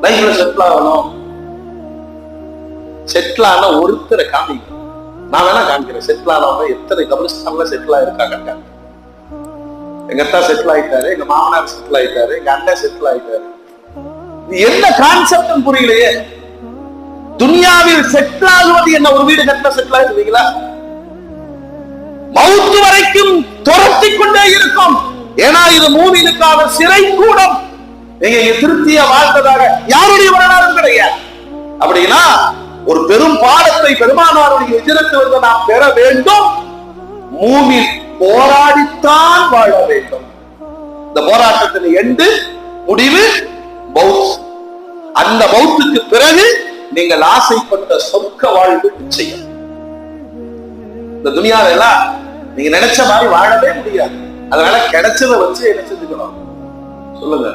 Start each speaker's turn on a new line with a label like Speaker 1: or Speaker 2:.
Speaker 1: லைஃப்ல செட்டில் ஆகணும். செட்டில் ஆன ஒருத்தரை காமிங்க. நான் வேணா காமிக்கிறேன். செட்டில் ஆனவங்க எத்தனை கபிரிஸ்தான்ல செட்டில் ஆயிருக்காங்க. எங்க அத்தா செட்டில் ஆயிட்டாரு, எங்க மாமனார் செட்டில் ஆயிட்டாரு, எங்க அண்ணன் செட்டில் ஆயிட்டாரு. என்ன கான்செப்ட் புரியலையே. துனியாவில் செட்டில் ஆகுவது என்ன? ஒரு வீடு கட்டின செட்டில் ஆயிருந்தீங்களா? மவுத்து வரைக்கும் துரத்தி கொண்டே இருக்கும். ஏன்னா இது மூமினுக்கான சிறை கூடம். நீங்க திருப்தியா வாழ்ந்ததாக யாருடைய வரலாறும் கிடையாது. அப்படின்னா ஒரு பெரும் பாடத்தை பெருமானாருடைய ஹிஜ்ரத்திலிருந்து நாம் பெற வேண்டும். மூமின் போராடித்தான் வாழ வேண்டும். இந்த போராட்டத்தின் எண்டு முடிவு மவுத். அந்த மவுத்துக்கு பிறகு நீங்கள் ஆசைப்பட்ட சொர்க்க வாழ்வு நிச்சயம். இந்த துனியால எல்லாம் நீங்க நினைச்ச மாதிரி வாழவே முடியாது. அதனால கிடைச்சதை வச்சு என்ன செஞ்சுக்கணும் சொல்லுங்க.